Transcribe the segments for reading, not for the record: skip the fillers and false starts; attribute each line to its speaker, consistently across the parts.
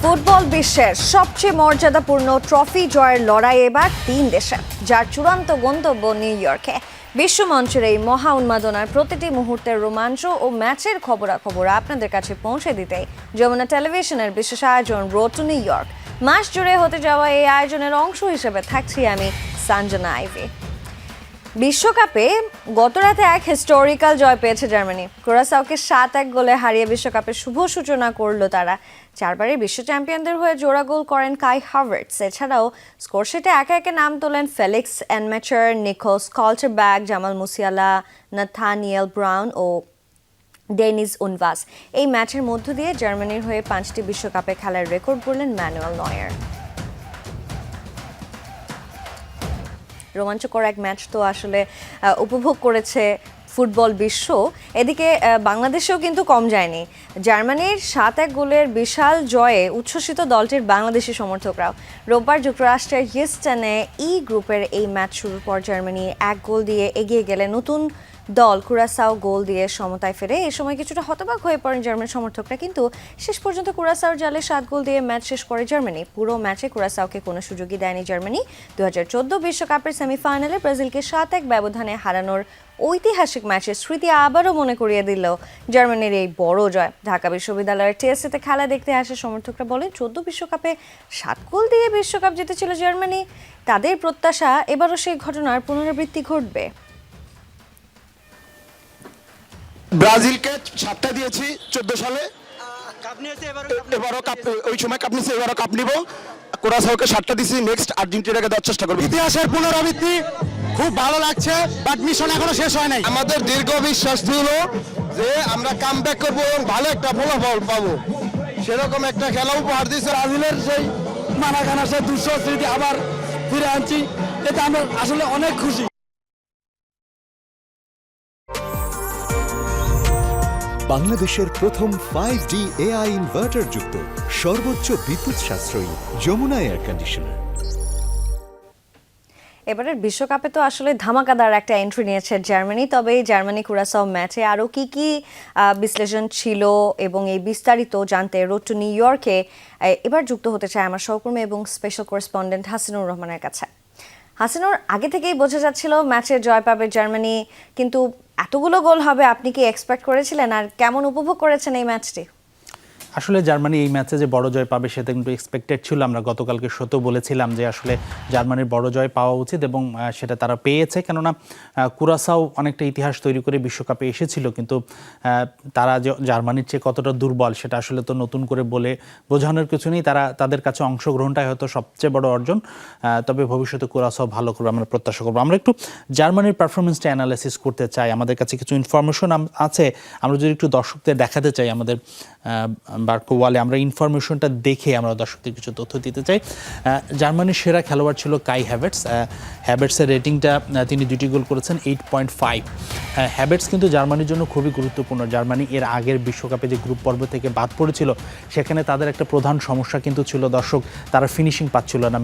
Speaker 1: Football বিশ্বের সবচেয়ে মর্যাদাপূর্ণ ট্রফি জয়ের লড়াই এবার 3 দেশে, যার চূড়ান্ত গন্তব্য নিউ ইয়র্কে। বিশ্বমঞ্চের এই মহা উন্মাদনার প্রতিটি মুহূর্তের রোমাঞ্চ ও ম্যাচের খবরাখবর আপনাদের কাছে পৌঁছে দিতে যমুনা টেলিভিশনের বিশেষ আয়োজন রোড টু নিউ ইয়র্ক। মাস জুড়ে হতে যাওয়া এই আয়োজনের অংশ হিসেবে থাকছি আমি সঞ্জনা আইভি। বিশ্বকাপে গতরাতে এক হিস্টোরিক্যাল জয় পেয়েছে জার্মানি। কুরাসাওকে 7-1 গোলে হারিয়ে বিশ্বকাপের শুভ সূচনা করল তারা। 4 বারের বিশ্ব চ্যাম্পিয়নদের হয়ে জোড়া গোল করেন কাই হাভার্টস। এছাড়াও স্কোরশিটে একে একে নাম তোলেন Felix Nmecha, Nico Schlotterbeck, Jamal Musiala, Nathaniel Brown ও ডেনিস উনভাস। এই ম্যাচের মধ্য দিয়ে জার্মানির হয়ে 5টি বিশ্বকাপে খেলার রেকর্ড গড়লেন ম্যানুয়েল নয়ার। রোমাঞ্চকর এক ম্যাচ তো আসলে উপভোগ করেছে ফুটবল বিশ্ব। এদিকে বাংলাদেশেও কিন্তু কম যায়নি। জার্মানির 7-1 গোলের বিশাল জয়ে উচ্ছ্বসিত দলটির বাংলাদেশি সমর্থকরাও। রোববার যুক্তরাষ্ট্রের হিউস্টনে ই গ্রুপের এই ম্যাচ শুরুর পর জার্মানি 1 গোল দিয়ে এগিয়ে গেলে নতুন দল কুরাসাও গোল দিয়ে সমতায় ফেরে। এই সময় কিছুটা হতবাক হয়ে পড়েন জার্মান সমর্থকরা, কিন্তু শেষ পর্যন্ত কুরাসাওর জালে 7 গোল দিয়ে ম্যাচ শেষ করে জার্মানি। পুরো ম্যাচে কুরাসাওকে কোনো সুযোগই দেয়নি জার্মানি। 2014 বিশ্বকাপের সেমিফাইনালে ব্রাজিলকে 7-1 ব্যবধানে হারানোর ঐতিহাসিক ম্যাচের স্মৃতি আবারও মনে করিয়ে দিল জার্মানির এই বড় জয়। ঢাকা বিশ্ববিদ্যালয়ের টিএসসিতে খেলা দেখতে আসা সমর্থকরা বলেন, 14 বিশ্বকাপে 7 গোল দিয়ে বিশ্বকাপ জিতেছিল জার্মানি। তাদের প্রত্যাশা এবারও সেই ঘটনার পুনরাবৃত্তি ঘটবে।
Speaker 2: ব্রাজিলকে 7টা দিয়েছি 14 সালে, এবারও কাপ, ওই সময় কাপ নিচ্ছে, এবারও কাপ নিব। কুরাসাওকে 7টা দিয়েছি, নেক্সট আর্জেন্টিনাকে দেওয়ার চেষ্টা করব।
Speaker 3: ইতিহাসের পুনরাবৃত্তি খুব ভালো লাগছে, বাট মিশন এখনো শেষ হয় নাই।
Speaker 2: আমাদের দীর্ঘ বিশ্বাস ছিল যে আমরা কামব্যাক করবো এবং ভালো একটা ফলাফল পাবো। সেরকম একটা খেলা উপহার দিয়েছে।
Speaker 3: ব্রাজিলের সেই মানাকানা সেই দুঃসহ স্মৃতি আবার ফিরে আনছি, এতে আমরা আসলে অনেক খুশি।
Speaker 4: বাংলাদেশের প্রথম 5D AI ইনভার্টার যুক্ত সর্বোচ্চ বিদ্যুৎ সাশ্রয়ী যমুনা এয়ার কন্ডিশনার।
Speaker 1: এবারের বিশ্বকাপে তো আসলে ধামাকাদার একটা এন্ট্রি নিয়েছে জার্মানি। তবে এই জার্মানি কুরাসাও ম্যাচে আরও কি বিশ্লেষণ ছিল এবং এই বিস্তারিত জানতে রোড টু নিউ ইয়র্কে এবার যুক্ত হতে চায় আমার সহকর্মী এবং স্পেশাল করেসপন্ডেন্ট হাসিনুর রহমানের কাছে। হাসিনুর, আগে থেকেই বোঝা যাচ্ছিল ম্যাচে জয় পাবে জার্মানি, কিন্তু এতগুলো গোল হবে আপনি কি এক্সপেক্ট করেছিলেন? আর কেমন উপভোগ করেছেন এই ম্যাচটি?
Speaker 5: আসলে জার্মানি এই ম্যাচে যে বড় জয় পাবে সেটা কিন্তু এক্সপেক্টেড ছিল। আমরা গতকালকে সত্যি বলেছিলাম যে আসলে জার্মানির বড় জয় পাওয়া উচিত এবং সেটা তারা পেয়েছে, কেননা কুরাসাও অনেকটা ইতিহাস তৈরি করে বিশ্বকাপে এসেছিল, কিন্তু তারা যে জার্মানির চেয়ে কতটা দুর্বল সেটা আসলে তো নতুন করে বলে বোঝানোর কিছু নেই। তাদের কাছে অংশগ্রহণটাই হয়তো সবচেয়ে বড় অর্জন। তবে ভবিষ্যতে কুরাসাও ভালো করবে আমরা প্রত্যাশা করবো। আমরা একটু জার্মানির পারফরমেন্সটা অ্যানালাইসিস করতে চাই। আমাদের কাছে কিছু ইনফরমেশন আছে, আমরা যদি একটু দর্শকদের দেখাতে চাই আমাদের বার্কো ওয়ালে, আমরা ইনফরমেশনটা দেখে আমরা দর্শকদের কিছু তথ্য দিতে চাই। জার্মানির সেরা খেলোয়াড় ছিল কাই হ্যাভার্টস। হ্যাভার্টসের রেটিংটা, তিনি 2টি গোল করেছেন, 8.5। হ্যাভার্টস কিন্তু জার্মানির জন্য খুবই গুরুত্বপূর্ণ। জার্মানি এর আগের বিশ্বকাপে যে গ্রুপ পর্ব থেকে বাদ পড়েছিল, সেখানে তাদের একটা প্রধান সমস্যা কিন্তু ছিল দর্শক, তারা ফিনিশিং পাচ্ছিল না।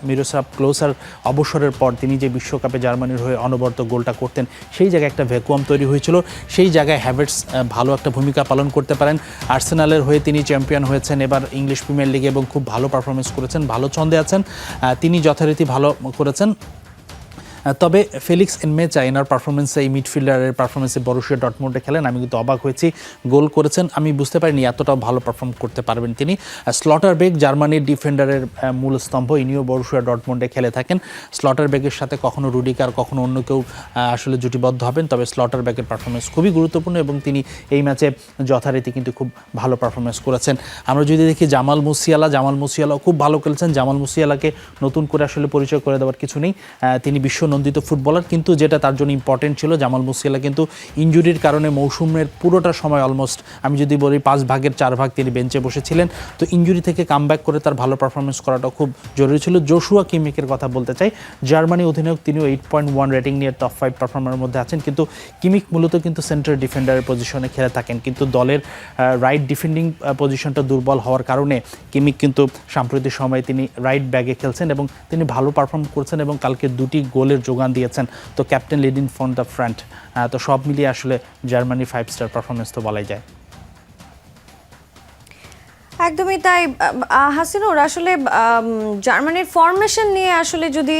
Speaker 5: মিরোস্লাভ ক্লোসার অবসরের পর তিনি যে বিশ্বকাপে জার্মানির হয়ে অনবরত গোলটা করতেন, সেই জায়গায় একটা ভ্যাকুয়াম তৈরি হয়েছিল। সেই জায়গায় হ্যাভার্টস ভালো একটা ভূমিকা পালন করতে পারেন। আর্সেনালের হয়ে তিনি চ্যাম্পিয়ন হয়েছেন এবার ইংলিশ প্রিমিয়ার লিগে এবং খুব ভালো পারফরমেন্স করেছেন, ভালো ছন্দে আছেন, তিনি যথারীতি ভালো করেছেন। তবে ফেলিক্স এনমেচা এনার পারফরমেন্সে, এই মিডফিল্ডারের পারফরমেন্সে বরুশিয়া ডর্টমুন্ডে খেলেন, আমি কিন্তু অবাক হয়েছি। গোল করেছেন, আমি বুঝতে পারিনি এতটাও ভালো পারফর্ম করতে পারবেন তিনি। স্লটারবেক জার্মানির ডিফেন্ডারের মূল স্তম্ভ, ইনিও বরুশিয়া ডর্টমুন্ডে খেলে থাকেন। স্লটারবেকের সাথে কখনো রুডিকার, কখনো অন্য কেউ আসলে জুটিবদ্ধ হবেন, তবে স্লটারবেকের পারফরমেন্স খুবই গুরুত্বপূর্ণ এবং তিনি এই ম্যাচে যথারীতি কিন্তু খুব ভালো পারফরমেন্স করেছেন। আমরা যদি দেখি জামাল মুসিয়ালাও খুব ভালো খেলেছেন। জামাল মুসিয়ালাকে নতুন করে আসলে পরিচয় করে দেওয়ার কিছু নেই, তিনি বিশ্ব নন্দিত ফুটবলার, কিন্তু যেটা তার জন্য ইম্পর্টেন্ট ছিল, জামাল মুসিয়ালা কিন্তু ইনজুরির কারণে মৌসুমের পুরোটা সময় অলমোস্ট আমি যদি বলি 5 ভাগের 4 ভাগ তিনি বেঞ্চে বসেছিলেন। তো ইনজুরি থেকে কামব্যাক করে তার ভালো পারফরমেন্স করাটা খুব জরুরি ছিল। জোশুয়া কিমিকের কথা বলতে চাই, জার্মানি অধিনায়ক, তিনিও 8.1 রেটিং নিয়ে টপ 5 পারফর্মারের মধ্যে আছেন, কিন্তু কিমিক মূলত কিন্তু সেন্টার ডিফেন্ডারের পজিশনে খেলে থাকেন, কিন্তু দলের রাইট ডিফেন্ডিং পজিশনটা দুর্বল হওয়ার কারণে কিমিক কিন্তু সাম্প্রতিক সময়ে তিনি রাইট ব্যাগে খেলছেন এবং তিনি ভালো পারফর্ম করছেন এবং কালকে 2টি গোলের যোগান দিয়েছেন। তো captain leading from the front, তো সব মিলিয়ে আসলে জার্মানি 5 স্টার পারফরমেন্স তো বলাই যায়।
Speaker 1: একদমই তাই। হাসিনুর, আসলে জার্মানির ফরমেশন নিয়ে আসলে যদি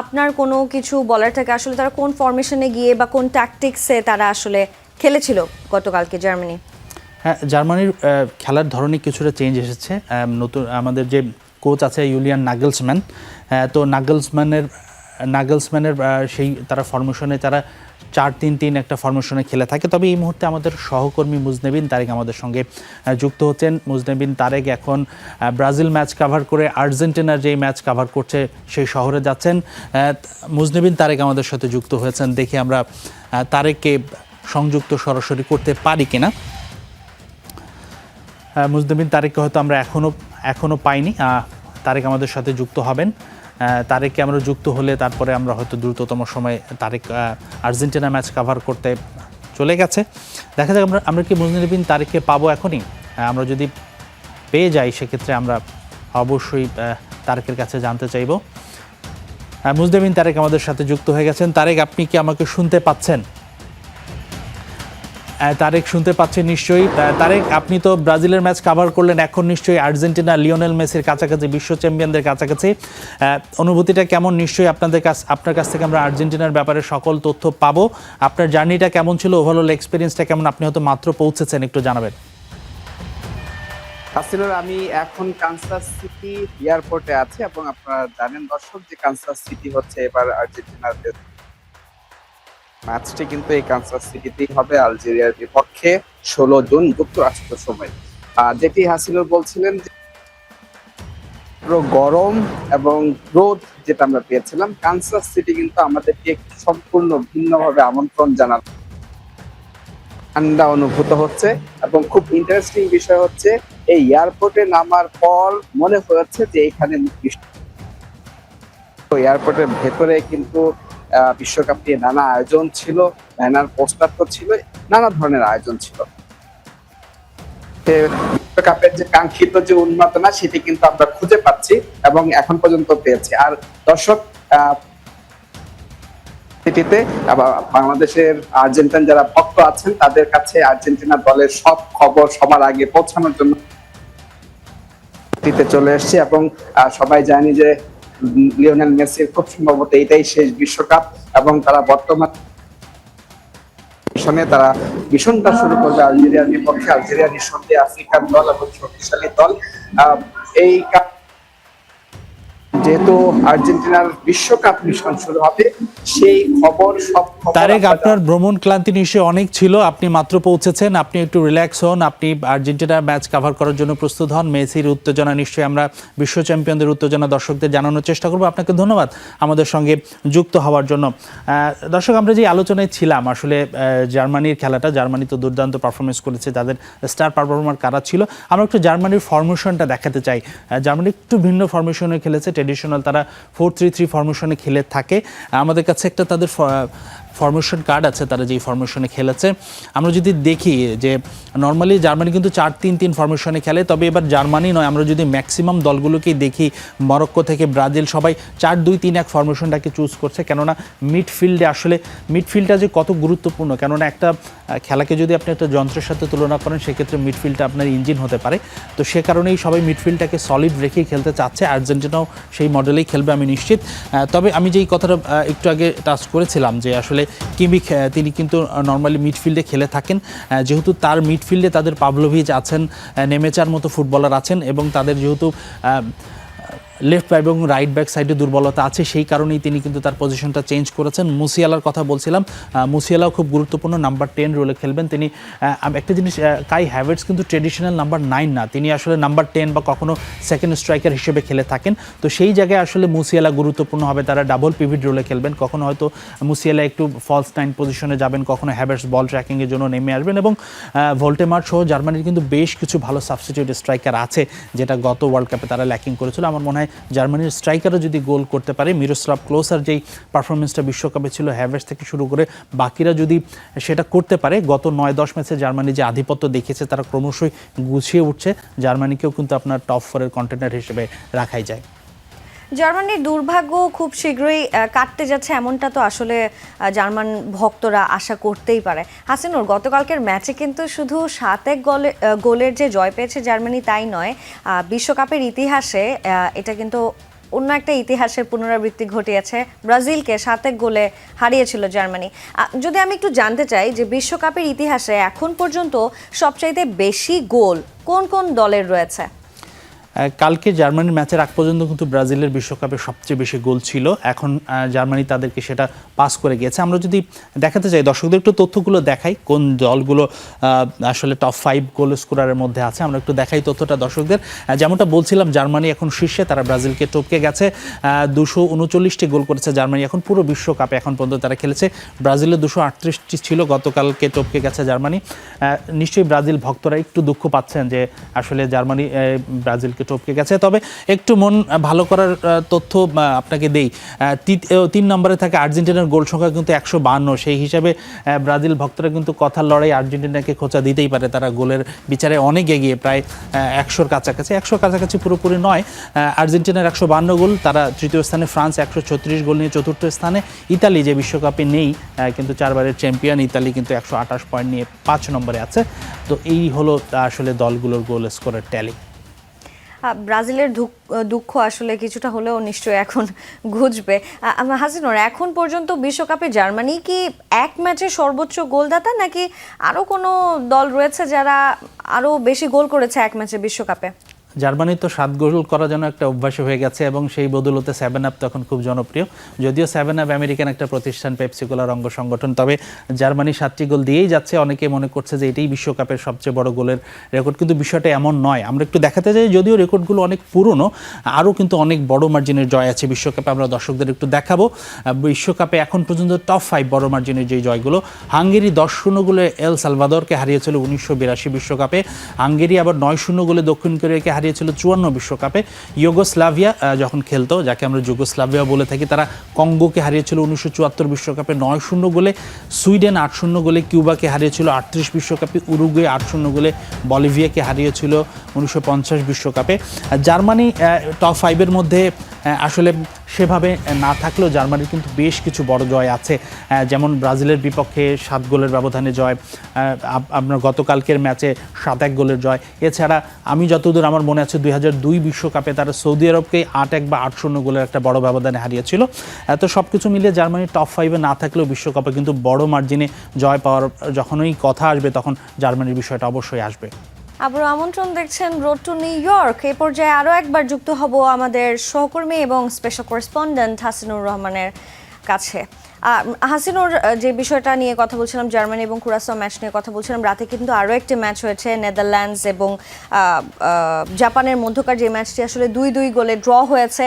Speaker 1: আপনার কোনো কিছু বলার থাকে, আসলে তারা কোন ফরমেশনে গিয়ে বা কোন ট্যাকটিক্সে তারা আসলে খেলেছিল গতকালকে জার্মানি?
Speaker 5: হ্যাঁ, জার্মানির খেলার ধরনে কিছুটা চেঞ্জ এসেছে। নতুন আমাদের যে কোচ আছে ইউলিয়ান নাগেলসম্যান, তো নাগেলসম্যানের সেই তারা ফরমেশনে তারা 4-3-3 একটা ফরমেশনে খেলে থাকে। তবে এই মুহূর্তে আমাদের সহকর্মী মুজনেবিন তারেক আমাদের সঙ্গে যুক্ত হচ্ছেন। মুজনেবিন তারেক এখন ব্রাজিল ম্যাচ কাভার করে আর্জেন্টিনার যেই ম্যাচ কাভার করছে সেই শহরে যাচ্ছেন। মুজনেবিন তারেক আমাদের সাথে যুক্ত হয়েছেন, দেখি আমরা তারেককে সংযুক্ত সরাসরি করতে পারি কিনা। মুজনেবিন তারেককে হয়তো আমরা এখনও পাইনি। তারেক আমাদের সাথে যুক্ত হবেন। তারেককে আমরা যুক্ত হলে তারপরে আমরা হয়তো দ্রুততম সময়ে তারেক আর্জেন্টিনা ম্যাচ কাভার করতে চলে গেছে। দেখা যাক আমরা কি মুজনেবিন তারেককে পাবো এখনই। আমরা যদি পেয়ে যাই সেক্ষেত্রে আমরা অবশ্যই তারেকের কাছে জানতে চাইব। মুজনেবিন তারেক আমাদের সাথে যুক্ত হয়ে গেছেন। তারেক, আপনি কি আমাকে শুনতে পাচ্ছেন? তারেক শুনতে পাচ্ছেন নিশ্চয়ই। তারেক, আপনি তো ব্রাজিলের ম্যাচ কাভার করলেন, এখন নিশ্চয়ই আর্জেন্টিনা লিওনেল মেসির কাছাকাছি, বিশ্ব চ্যাম্পিয়নদের কাছাকাছি। অনুভূতিটা কেমন? নিশ্চয়ই আপনার কাছ থেকে আমরা আর্জেন্টিনার ব্যাপারে সকল তথ্য পাবো। আপনার জার্নিটা কেমন ছিল, ওভারঅল এক্সপিরিয়েন্সটা কেমন? আপনি হয়তো মাত্র পৌঁছেছেন, একটু জানাবেন।
Speaker 6: হাসিনুর, আমি এখন কানসাস সিটি এয়ারপোর্টে আছি এবং আপনারা জানেন দর্শক যে কানসাস সিটি হচ্ছে এবার আর্জেন্টিনার ম্যাচটি কিন্তু এই কানসাস সিটিতেই হবে আলজেরিয়ার বিপক্ষে 16 জুন যুক্তরাষ্ট্র সময়। যেটি হাসিনুর বলছিলেন যে গরম এবং রোদ যেটা আমরা পেয়েছিলাম, কানসাস সিটি কিন্তু আমাদেরকে সম্পূর্ণ ভিন্নভাবে আমন্ত্রণ জানাল। ঠান্ডা অনুভূত হচ্ছে এবং খুব ইন্টারেস্টিং বিষয় হচ্ছে এই এয়ারপোর্টে নামার পর মনে হচ্ছে যে এখানে এয়ারপোর্টের ভেতরে কিন্তু বিশ্বকাপ নিয়ে নানা আয়োজন ছিল, ব্যানার পোস্টার তো ছিল, নানা ধরনের আয়োজন ছিল। বিশ্বকাপের যে কাঙ্ক্ষিত যে উন্মাদনা সেটি কিন্তু আমরা খুঁজে পাচ্ছি এবং এখন পর্যন্ত পেয়েছি। আর দর্শক সিটিতে বাংলাদেশের আর্জেন্টিনা যারা ভক্ত আছেন তাদের কাছে আর্জেন্টিনা দলের সব খবর সবার আগে পৌঁছানোর জন্য চলে এসেছি এবং সবাই জানি যে লিওনেল মেসির খুব সম্ভবত এইটাই শেষ বিশ্বকাপ এবং তারা বর্তমান তারা মিশনটা শুরু করবে আলজেরিয়ার বিপক্ষে। আলজেরিয়া নিঃসন্দেহে আফ্রিকার দল এবং শক্তিশালী দল। এই যেহেতু আর্জেন্টিনার বিশ্বকাপ মিশন শুরু হবে সেই খবর সব
Speaker 5: তারেক, আপনার ভ্রমণ ক্লান্তি নিশ্চয়ই অনেক ছিল, আপনি মাত্র পৌঁছেছেন, আপনি একটু রিল্যাক্স হন, আপনি আর্জেন্টিনার ম্যাচ কভার করার জন্য প্রস্তুত হন। মেসির উত্তেজনা নিশ্চয়ই আমরা বিশ্ব চ্যাম্পিয়নদের উত্তেজনা দর্শকদের জানানোর চেষ্টা করব। আপনাকে ধন্যবাদ আমাদের সঙ্গে যুক্ত হওয়ার জন্য। দর্শক, আমরা যে আলোচনায় ছিলাম আসলে জার্মানির খেলাটা, জার্মানি তো দুর্দান্ত পারফরমেন্স করেছে, তাদের স্টার পারফর্মার কারা ছিল, আমরা একটু জার্মানির ফরমেশনটা দেখাতে চাই। জার্মানি একটু ভিন্ন ফরমেশনে খেলেছে, ট্রেডিশনাল তারা 4-3-3 ফরমেশনে খেলে থাকে। আমাদের কাছে একটা তাদের ফরমেশন কার্ড আছে, তারা যেই ফরমেশনে খেলেছে। আমরা যদি দেখি যে নর্মালি জার্মানি কিন্তু 4-3-3 ফরমেশনে খেলে, তবে এবার জার্মানি নয়, আমরা যদি ম্যাক্সিমাম দলগুলোকেই দেখি, মরক্কো থেকে ব্রাজিল সবাই 4-2-3-1 ফরমেশনটাকে চুজ করছে। কেননা মিডফিল্ডে আসলে মিডফিল্ডটা যে কত গুরুত্বপূর্ণ, কেননা একটা খেলাকে যদি আপনি একটা যন্ত্রের সাথে তুলনা করেন সেক্ষেত্রে মিডফিল্ডটা আপনার ইঞ্জিন হতে পারে। তো সে কারণেই সবাই মিডফিল্ডটাকে সলিড রেখেই খেলতে চাচ্ছে। আর্জেন্টিনাও সেই মডেলেই খেলবে আমি নিশ্চিত। তবে আমি যেই কথাটা একটু আগে টাচ করেছিলাম যে আসলে কিমিখ তিনি কিন্তু নর্মালি মিডফিল্ডে খেলে থাকেন, যেহেতু তার মিডফিল্ডে তাদের পাভলোভিচ আছেন, নেমেচার মতো ফুটবলার আছেন এবং তাদের যেহেতু লেফট ব্যাক এবং রাইট ব্যাক সাইডে দুর্বলতা আছে, সেই কারণেই তিনি কিন্তু তার পজিশনটা চেঞ্জ করেছেন। মুসিয়ালার কথা বলছিলাম, মুসিয়ালাও খুব গুরুত্বপূর্ণ, নাম্বার 10 রোলে খেলবেন তিনি। একটা জিনিস, কাই হ্যাভার্টস কিন্তু ট্রেডিশনাল নাম্বার 9 না, তিনি আসলে নাম্বার 10 বা কখনো সেকেন্ড স্ট্রাইকার হিসেবে খেলে থাকেন। তো সেই জায়গায় আসলে মুসিয়ালা গুরুত্বপূর্ণ হবে, তারা ডাবল পিভিট রোলে খেলবেন, কখনো হয়তো মুসিয়ালা একটু ফলস 9 পজিশনে যাবেন, কখনো হ্যাভার্টস বল ট্র্যাকিংয়ের জন্য নেমে আসবেন। এবং ভোল্টেমার সহ জার্মানির কিন্তু বেশ কিছু ভালো সাবস্টিটিউট স্ট্রাইকার আছে, যেটা গত ওয়ার্ল্ড কাপে তারা ল্যাকিং করেছিল। আমার মনে হয় জার্মানির স্ট্রাইকারও যদি গোল করতে পারে, মিরোস্লাভ ক্লোসার যেই পারফরমেন্সটা বিশ্বকাপে ছিল হ্যাভার্টস থেকে শুরু করে বাকিরা যদি সেটা করতে পারে, গত 9-10 ম্যাচে জার্মানি যে আধিপত্য দেখিয়েছে তারা ক্রমশই গুছিয়ে উঠছে, জার্মানিকেও কিন্তু আপনার টপ 4-এর কন্টেন্ডার হিসেবে রাখাই যায়।
Speaker 1: জার্মানির দুর্ভাগ্য খুব শীঘ্রই কাটতে যাচ্ছে এমনটা তো আসলে জার্মান ভক্তরা আশা করতেই পারে। হাসিনুর, গতকালকের ম্যাচে কিন্তু শুধু 7-1 গোলের যে জয় পেয়েছে জার্মানি তাই নয়, বিশ্বকাপের ইতিহাসে এটা কিন্তু অন্য একটা ইতিহাসের পুনরাবৃত্তি ঘটিয়েছে। ব্রাজিলকে 7-1 গোলে হারিয়েছিল জার্মানি। যদি আমি একটু জানতে চাই যে বিশ্বকাপের ইতিহাসে এখন পর্যন্ত সবচাইতে বেশি গোল কোন কোন দলের রয়েছে?
Speaker 5: কালকে জার্মানির ম্যাচের আগ পর্যন্ত কিন্তু ব্রাজিলের বিশ্বকাপে সবচেয়ে বেশি গোল ছিল, এখন জার্মানি তাদেরকে সেটা পাস করে গিয়েছে। আমরা যদি দেখাতে চাই, দর্শকদের একটু তথ্যগুলো দেখাই কোন দলগুলো আসলে টপ 5 গোল স্কোরারের মধ্যে আছে, আমরা একটু দেখাই তথ্যটা দর্শকদের। যেমনটা বলছিলাম, জার্মানি এখন শীর্ষে, তারা ব্রাজিলকে টপকে গেছে। 239টি গোল করেছে জার্মানি এখন পুরো বিশ্বকাপে এখন পর্যন্ত তারা খেলেছে। ব্রাজিলের 238টি ছিল, গতকালকে টপকে গেছে জার্মানি। নিশ্চয়ই ব্রাজিল ভক্তরা একটু দুঃখ পাচ্ছেন যে আসলে জার্মানি ব্রাজিলকে টপকে গেছে। তবে একটু মন ভালো করার তথ্য আপনাকে দেই, 3 নম্বরে থাকে আর্জেন্টিনার গোল সংখ্যা কিন্তু 152। সেই হিসাবে ব্রাজিল ভক্তরা কিন্তু কথার লড়াই আর্জেন্টিনাকে খোঁচা দিতেই পারে, তারা গোলের বিচারে অনেক এগিয়ে, প্রায় 100-র কাছাকাছি। 100-র কাছাকাছি পুরোপুরি নয়, আর্জেন্টিনার 152 গোল, তারা তৃতীয় স্থানে। ফ্রান্স 136 গোল নিয়ে চতুর্থ স্থানে। ইতালি যে বিশ্বকাপে নেই কিন্তু 4 বারের চ্যাম্পিয়ন, ইতালি কিন্তু 128 পয়েন্ট নিয়ে 5 নম্বরে আছে। তো এই হলো আসলে দলগুলোর গোল স্কোরের ট্যালি।
Speaker 1: ব্রাজিলের দুঃখ আসলে কিছুটা হলেও নিশ্চয়ই এখন ঘুচবে। হাসিনুর, এখন পর্যন্ত বিশ্বকাপে জার্মানি কি এক ম্যাচে সর্বোচ্চ গোলদাতা, নাকি আরও কোনো দল রয়েছে যারা আরও বেশি গোল করেছে এক ম্যাচে বিশ্বকাপে?
Speaker 5: জার্মানি তো 7 গোল করা যেন একটা অভ্যাস হয়ে গেছে, এবং সেই বদৌলতে 7 আপ তখন খুব জনপ্রিয়। যদিও 7 আপ আমেরিকান একটা প্রতিষ্ঠান, পেপসিকোলার অঙ্গ সংগঠন, তবে জার্মানি 7টি গোল দিয়েই যাচ্ছে। অনেকে মনে করছে যে এটাই বিশ্বকাপের সবচেয়ে বড় গোলের রেকর্ড, কিন্তু বিষয়টা এমন নয়। আমরা একটু দেখাতে চাই, যদিও রেকর্ডগুলো অনেক পুরনো, আরও কিন্তু অনেক বড় মার্জিনের জয় আছে বিশ্বকাপে। আমরা দর্শকদের একটু দেখাবো বিশ্বকাপে এখন পর্যন্ত টপ 5 বড় মার্জিনের যে জয়গুলো। হাঙ্গেরি 10-0 গোলে এল সালভাদরকে হারিয়েছিল 1982 বিশ্বকাপে। হাঙ্গেরি আবার 9-0 গোলে দক্ষিণ কোরিয়াকে হারিয়েছিল 54 বিশ্বকাপে। ইউগোস্লাভিয়া যখন খেলতো, যাকে আমরা যুগোস্লাভিয়া বলে থাকি, তারা কঙ্গোকে হারিয়েছিল 1974 বিশ্বকাপে 9-0 গোলে। সুইডেন 8-0 গোলে কিউবাকে হারিয়েছিল 38 বিশ্বকাপে। উরুগুয়ে 8-0 গোলে বলিভিয়াকে হারিয়েছিল 1950 বিশ্বকাপে। জার্মানি টপ 5-এর মধ্যে আসলে সেভাবে না থাকলেও জার্মানির কিন্তু বেশ কিছু বড় জয় আছে, যেমন ব্রাজিলের বিপক্ষে 7 গোলের ব্যবধানে জয়, আপনার গতকালকের ম্যাচে 7-1 গোলের জয়। এছাড়া আমি যতদূর আমার মনে আছে 2002 বিশ্বকাপে তারা সৌদি আরবকে 8-1 বা 8-0 গোলের একটা বড় ব্যবধানে হারিয়েছিল। তো সব কিছু মিলিয়ে জার্মানি টপ 5-এ না থাকলেও বিশ্বকাপে কিন্তু বড় মার্জিনে জয় পাওয়ার যখনই কথা আসবে তখন জার্মানির বিষয়টা অবশ্যই আসবে।
Speaker 1: আবারও আমন্ত্রণ দেখছেন রোড টু নিউ ইয়র্ক। এই পর্যায়ে আরও একবার যুক্ত হব আমাদের সহকর্মী এবং স্পেশাল করেসপন্ডেন্ট হাসিনুর রহমানের কাছে। হাসিনুর, যে বিষয়টা নিয়ে কথা বলছিলাম, জার্মানি এবং কুরাসাও ম্যাচ নিয়ে কথা বলছিলাম, রাতে কিন্তু আরও একটি ম্যাচ হয়েছে নেদারল্যান্ডস এবং জাপানের মধ্যকার, যে ম্যাচটি আসলে 2-2 গোলে ড্র হয়েছে।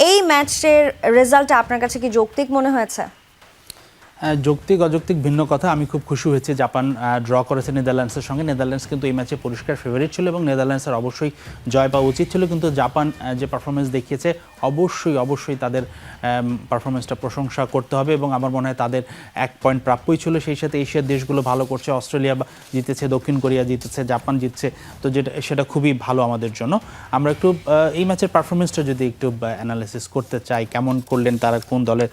Speaker 1: এই ম্যাচের রেজাল্টটা আপনার কাছে কি যৌক্তিক মনে হয়েছে?
Speaker 5: যৌক্তিক অযৌক্তিক ভিন্ন কথা। আমি খুব খুশি হয়েছি জাপান ড্র করেছে নেদারল্যান্ডসের সঙ্গে। নেদারল্যান্ডস কিন্তু এই ম্যাচে পরিষ্কার ফেভারিট ছিল এবং নেদারল্যান্ডসের অবশ্যই জয় পাওয়া উচিত ছিল, কিন্তু জাপান যে পারফরমেন্স দেখিয়েছে অবশ্যই তাদের পারফরমেন্সটা প্রশংসা করতে হবে, এবং আমার মনে হয় তাদের 1 পয়েন্ট প্রাপ্যই ছিল। সেই সাথে এশিয়ার দেশগুলো ভালো করছে, অস্ট্রেলিয়া জিতেছে, দক্ষিণ কোরিয়া জিতেছে, জাপান জিতছে, তো সেটা খুবই ভালো আমাদের জন্য। আমরা একটু এই ম্যাচের পারফরমেন্সটা যদি একটু অ্যানালাইসিস করতে চাই, কেমন করলেন তারা, কোন দলের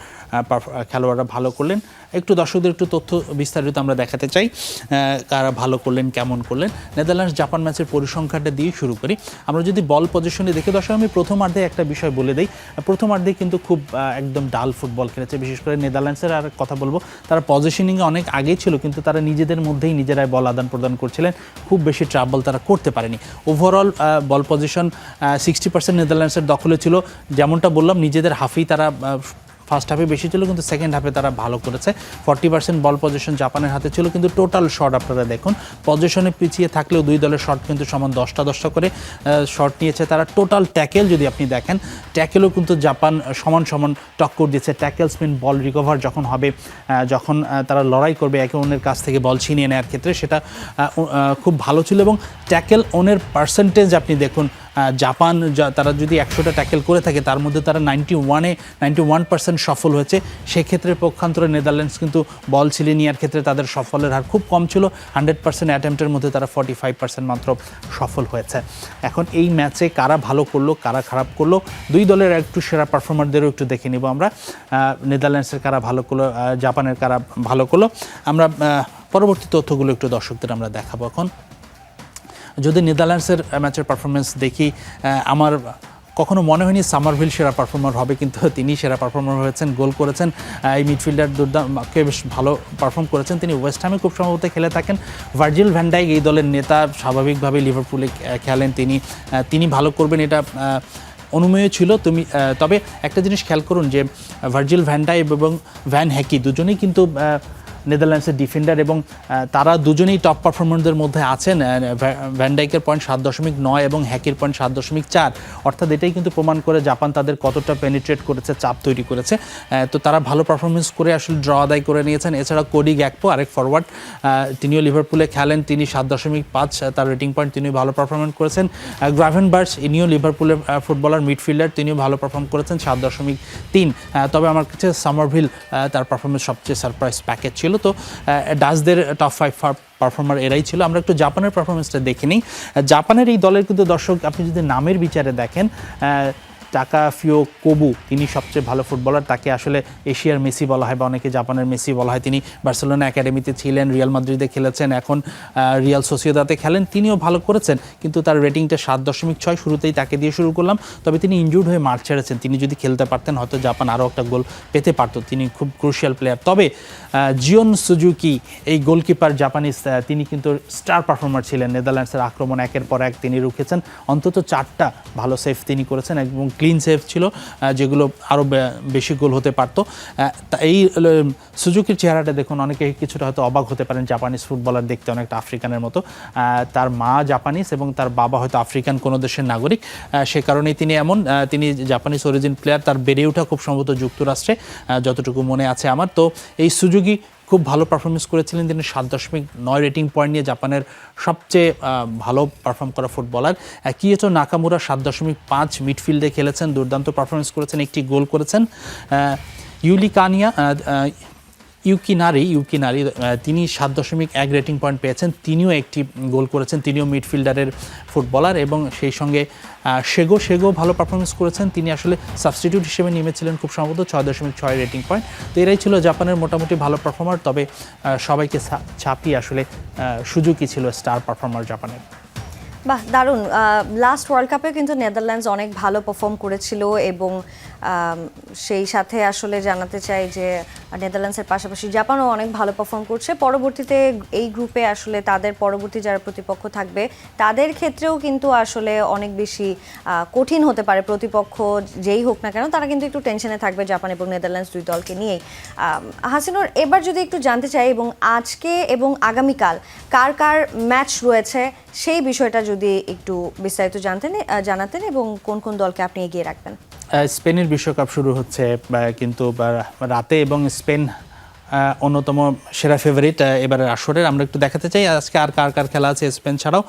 Speaker 5: খেলোয়াড়রা ভালো করলেন, একটু দর্শকদের একটু তথ্য বিস্তারিত আমরা দেখাতে চাই, কারা ভালো করলেন, কেমন করলেন। নেদারল্যান্ডস জাপান ম্যাচের পরিসংখ্যানটা দিয়ে শুরু করি। আমরা যদি বল পজিশনে দেখে দর্শক, আমি প্রথমার্ধে একটা বিষয় বলে দিই, প্রথমার্ধে কিন্তু খুব একদম ডাল ফুটবল খেলেছে, বিশেষ করে নেদারল্যান্ডসের। আর কথা বলবো, তারা পজিশনিংয়ে অনেক আগেই ছিল, কিন্তু তারা নিজেদের মধ্যেই নিজেরাই বল আদান প্রদান করছিলেন, খুব বেশি ট্রাবল তারা করতে পারেনি। ওভারঅল বল পজিশন 60% নেদারল্যান্ডসের দখলে ছিল। যেমনটা বললাম, নিজেদের হাফেই তারা ফার্স্ট হাফে বেশি ছিল, কিন্তু সেকেন্ড হাফে তারা ভালো করেছে। 40% বল পজিশন জাপানের হাতে ছিল, কিন্তু টোটাল শট আপনারা দেখুন, পজিশনে পিছিয়ে থাকলেও দুই দলের শট কিন্তু সমান 10টা করে শট নিয়েছে তারা। টোটাল ট্যাকেল যদি আপনি দেখেন, ট্যাকেলও কিন্তু জাপান সমান টক্কর দিয়েছে। ট্যাকেল স্পিন, বল রিকভার যখন হবে, যখন তারা লড়াই করবে একে অন্যের কাছ থেকে বল ছিনিয়ে নেওয়ার ক্ষেত্রে, সেটা খুব ভালো ছিল। এবং ট্যাকেল ওনের পার্সেন্টেজ আপনি দেখুন, জাপান তারা যদি 100টা ট্যাকেল করে থাকে তার মধ্যে তারা 91% সফল হয়েছে। সেক্ষেত্রে পক্ষান্তরে নেদারল্যান্ডস কিন্তু বল ছিনিয়ে নেওয়ার ক্ষেত্রে তাদের সফলের হার খুব কম ছিল, 100% অ্যাটেম্পটের মধ্যে তারা 45% মাত্র সফল হয়েছে। এখন এই ম্যাচে কারা ভালো করলো কারা খারাপ করলো, দুই দলের একটু সেরা পারফর্মারদেরও একটু দেখে নিব আমরা। নেদারল্যান্ডসের কারা ভালো করলো, জাপানের কারা ভালো করলো, আমরা পরবর্তী তথ্যগুলো একটু দর্শকদের আমরা দেখাবো। এখন যদি নেদারল্যান্ডসের ম্যাচের পারফরমেন্স দেখি, আমার কখনো মনে হয়নি সামারভিল সেরা পারফর্মার হবে, কিন্তু তিনি সেরা পারফর্মার হয়েছেন, গোল করেছেন। এই মিডফিল্ডার দুর্দান্তকে বেশ ভালো পারফর্ম করেছেন। তিনি ওয়েস্ট হ্যামে খুব সম্ভবত খেলে থাকেন। ভার্জিল ভ্যান ডাইক এই দলের নেতা, স্বাভাবিকভাবে লিভারপুলে খেলেন তিনি ভালো করবেন এটা অনুমেয় ছিল। তবে একটা জিনিস খেয়াল করুন যে ভার্জিল ভ্যান ডাইক এবং ভ্যান হ্যাকি দুজনেই কিন্তু নেদারল্যান্ডসের ডিফেন্ডার এবং তারা দুজনেই টপ পারফরমারদের মধ্যে আছেন। ভ্যান ডাইকের পয়েন্ট 7.9 এবং হ্যাকির পয়েন্ট 7.4, অর্থাৎ এটাই কিন্তু প্রমাণ করে জাপান তাদের কতটা পেনিট্রেট করেছে, চাপ তৈরি করেছে। তো তারা ভালো পারফরমেন্স করে আসলে ড্র আদায় করে নিয়েছেন। এছাড়া কোডি গ্যাকপো আরেক ফরওয়ার্ড, তিনিও লিভারপুলে খেলেন, তিনি 7.5 তার রেটিং পয়েন্ট, তিনি ভালো পারফরমেন্স করেছেন। গ্রাভেনবার্চ ইনিও লিভারপুলের ফুটবলার, মিডফিল্ডার, তিনিও ভালো পারফর্ম করেছেন, 7.3। তবে আমার কাছে সামারভিল তার পারফরমেন্স সবচেয়ে সারপ্রাইজ প্যাকেজ ছিল। তো ডাচদের টপ 5 পারফর্মার এরাই ছিল। আমরা একটু জাপানের পারফরমেন্সটা দেখে নিই। জাপানের এই দলের কিন্তু দর্শক আপনি যদি নামের বিচারে দেখেন, টাকাফিও কোবু তিনি সবচেয়ে ভালো ফুটবলার, তাকে আসলে এশিয়ার মেসি বলা হয় বা অনেকে জাপানের মেসি বলা হয়। তিনি বার্সেলোনা একাডেমিতে ছিলেন, রিয়াল মাদ্রিদে খেলেছেন, এখন রিয়াল সোসিয়েদাতে খেলেন, তিনিও ভালো করেছেন, কিন্তু তার রেটিংটা 7.6। শুরুতেই তাকে দিয়ে শুরু করলাম, তবে তিনি ইনজুর্ড হয়ে মাঠ ছেড়েছেন। তিনি যদি খেলতে পারতেন হয়তো জাপান আরও একটা গোল পেতে পারত, তিনি খুব ক্রুশিয়াল প্লেয়ার। তবে জিওন সুজুকি এই গোলকিপার জাপানিজ, তিনি কিন্তু স্টার পারফর্মার ছিলেন। নেদারল্যান্ডসের আক্রমণ একের পর এক তিনি রুখেছেন, অন্তত 4টা ভালো সেভ তিনি করেছেন এবং ক্লিন সেভ ছিল, যেগুলো আরও বেশি গোল হতে পারত। এই সুজুকির চেহারাটা দেখুন, অনেকে কিছুটা হয়তো অবাক হতে পারেন, জাপানিজ ফুটবলার দেখতে অনেকটা আফ্রিকানের মতো। তার মা জাপানিজ এবং তার বাবা হয়তো আফ্রিকান কোনো দেশের নাগরিক, সে কারণেই তিনি এমন। তিনি জাপানিজ অরিজিন প্লেয়ার, তার বেড়ে ওঠা খুব সম্ভবত যুক্তরাষ্ট্রে, যতটুকু মনে আছে আমার। তো এই সুজুকি খুব ভালো পারফরমেন্স করেছিলেন, তিনি 7.9 রেটিং পয়েন্ট নিয়ে জাপানের সবচেয়ে ভালো পারফর্ম করা ফুটবলার। কিয়েটো নাকামুরা 7.5 মিডফিল্ডে খেলেছেন, দুর্দান্ত পারফরমেন্স করেছেন, একটি গোল করেছেন। ইউকিনারি তিনি 7.1 রেটিং পয়েন্ট পেয়েছেন, তিনিও একটি গোল করেছেন, তিনিও মিডফিল্ডারের ফুটবলার। এবং সেই সঙ্গে সেগো ভালো পারফরমেন্স করেছেন, তিনি আসলে সাবস্টিটিউট হিসেবে নেমেছিলেন খুব সম্ভবত, 6.6 রেটিং পয়েন্ট। তো এরাই ছিল জাপানের মোটামুটি ভালো পারফর্মার, তবে সবাইকে ছাপিয়ে আসলে সুজুকি ছিল স্টার পারফর্মার জাপানের।
Speaker 1: বাহ, দারুণ। লাস্ট ওয়ার্ল্ড কাপে কিন্তু নেদারল্যান্ডস অনেক ভালো পারফর্ম করেছিল এবং সেই সাথে আসলে জানাতে চাই যে নেদারল্যান্ডসের পাশাপাশি জাপানও অনেক ভালো পারফর্ম করছে। পরবর্তীতে এই গ্রুপে আসলে তাদের পরবর্তী যারা প্রতিপক্ষ থাকবে তাদের ক্ষেত্রেও কিন্তু আসলে অনেক বেশি কঠিন হতে পারে। প্রতিপক্ষ যেই হোক না কেন তারা কিন্তু একটু টেনশনে থাকবে জাপান এবং নেদারল্যান্ডস দুই দলকে নিয়েই। হাসিনুর, এবার যদি একটু জানতে চাই এবং আজকে এবং আগামীকাল কার কার ম্যাচ রয়েছে সেই বিষয়টা যদি একটু বিস্তারিত জানাতেন এবং কোন কোন দলকে আপনি এগিয়ে রাখবেন।
Speaker 5: স্পেনের বিশ্বকাপ শুরু হচ্ছে কিন্তু রাতে, এবং স্পেন অন্যতম সেরা ফেভারিট এবারের আসরের। আমরা একটু দেখাতে চাই আজকে আর কার কার খেলা আছে স্পেন ছাড়াও।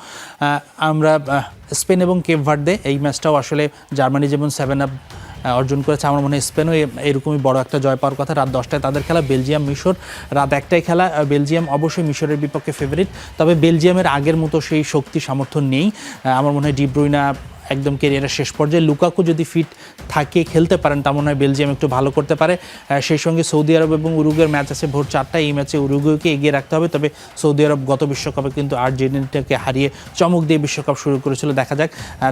Speaker 5: আমরা স্পেন এবং কেপ ভার্দে, এই ম্যাচটাও আসলে জার্মানি যেমন 7-up অর্জন করেছে, আমার মনে হয় স্পেনও এরকমই বড় একটা জয় পাওয়ার কথা। রাত 10টায় তাদের খেলা, বেলজিয়াম মিশর রাত 1টায় খেলা। বেলজিয়াম অবশ্যই মিশরের বিপক্ষে ফেভারিট, তবে বেলজিয়ামের আগের মতো সেই শক্তি সামর্থ্য নেই। আমার মনে হয় ডি ব্রুইনা একদম ক্যারিয়ারের শেষ পর্যায়ে, লুকাকু যদি ফিট থাকে খেলতে পারেন তা মনে হয় বেলজিয়াম একটু ভালো করতে পারে। সেই সঙ্গে সৌদি আরব এবং উরুগুয়ের ম্যাচ আছে ভোর 4টায়, এই ম্যাচে উরুগুয়েকে এগিয়ে রাখতে হবে। তবে সৌদি আরব গত বিশ্বকাপে কিন্তু আর্জেন্টিনাকে হারিয়ে চমক দিয়ে বিশ্বকাপ শুরু করেছিল, দেখা যাক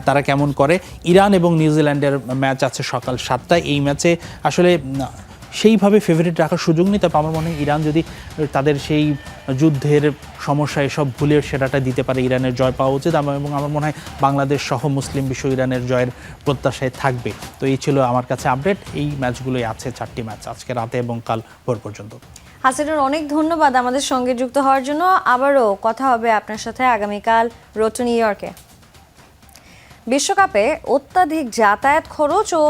Speaker 5: তারা কেমন করে। ইরান এবং নিউজিল্যান্ডের ম্যাচ আছে সকাল 7টায়, এই ম্যাচে আসলে সেইভাবে ফেভারিট রাখার সুযোগ নেই। তবে আমার মনে হয় ইরান যদি তাদের সেই যুদ্ধের সমস্যা এসব ভুলে সেরাটা দিতে পারে, ইরানের জয় পাওয়া উচিত। এবং আমার মনে হয় বাংলাদেশ সহ মুসলিম বিশ্ব ইরানের জয়ের প্রত্যাশায় থাকবে। তো এই ছিল আমার কাছে আপডেট। এই ম্যাচগুলোই আছে 4টি ম্যাচ আজকে রাতে এবং কাল ভোর পর্যন্ত।
Speaker 1: হাসিনুর, অনেক ধন্যবাদ আমাদের সঙ্গে যুক্ত হওয়ার জন্য। আবারও কথা হবে আপনার সাথে আগামীকাল রোড টু নিউ ইয়র্কে। বিশ্বকাপে অত্যাধিক যাতায়াত খরচ ও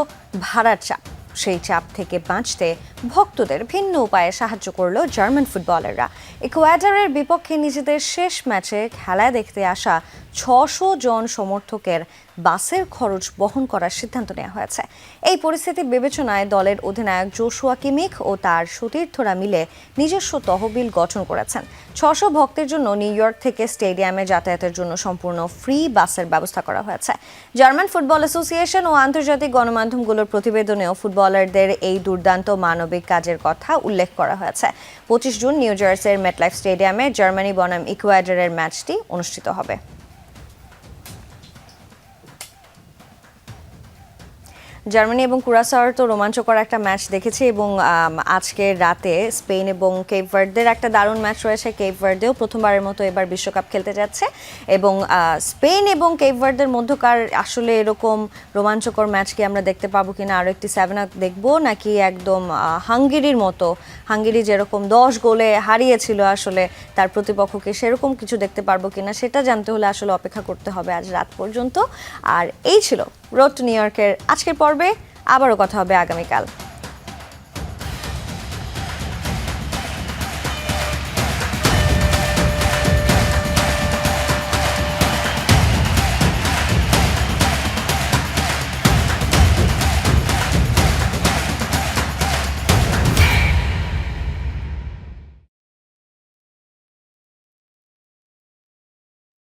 Speaker 1: ভাড়ার চাপ, সেই চাপ থেকে বাঁচতে ভক্তদের ভিন্ন উপায়ে সাহায্য করল জার্মান ফুটবলাররা। ইকুয়েডরের বিপক্ষে নিজেদের শেষ ম্যাচে খেলা দেখতে আসা 600 জন সমর্থকের বাসের খরচ বহন করার সিদ্ধান্ত নেওয়া হয়েছে। এই পরিস্থিতি বিবেচনায় দলের অধিনায়ক জোশুয়া কিমিখ ও তার সতীর্থরা মিলে নিজস্ব তহবিল গঠন করেছেন। 600 ভক্তের জন্য নিউ ইয়র্ক থেকে স্টেডিয়ামে যাতায়াতের জন্য সম্পূর্ণ ফ্রি বাসের ব্যবস্থা করা হয়েছে। জার্মান ফুটবল অ্যাসোসিয়েশন ও আন্তর্জাতিক গণমাধ্যমগুলোর প্রতিবেদনেও ফুটবলারদের এই দুর্দান্ত মানবিক কাজের কথা উল্লেখ করা হয়েছে। 25 জুন নিউ জার্সির মেটলাইফ স্টেডিয়ামে জার্মানি বনাম ইকুয়েডরের ম্যাচটি অনুষ্ঠিত হবে। জার্মানি এবং কুরাসাওয়ার তো রোমাঞ্চকর একটা ম্যাচ দেখেছি এবং আজকে রাতে স্পেন এবং কেপ ভার্দের একটা দারুণ ম্যাচ রয়েছে। কেপ ভার্দেও প্রথমবারের মতো এবার বিশ্বকাপ খেলতে যাচ্ছে এবং স্পেন এবং কেপ ভার্দের মধ্যকার আসলে এরকম রোমাঞ্চকর ম্যাচ কি আমরা দেখতে পাবো কিনা, আরও একটি 7-up দেখবো নাকি একদম হাঙ্গেরির মতো, হাঙ্গেরি যেরকম 10 গোলে হারিয়েছিল আসলে তার প্রতিপক্ষকে, সেরকম কিছু দেখতে পারবো কিনা সেটা জানতে হলে আসলে অপেক্ষা করতে হবে আজ রাত পর্যন্ত। আর এই ছিল রোড টু নিউ ইয়র্কের আজকের পর্বে। আবারও কথা হবে আগামীকাল।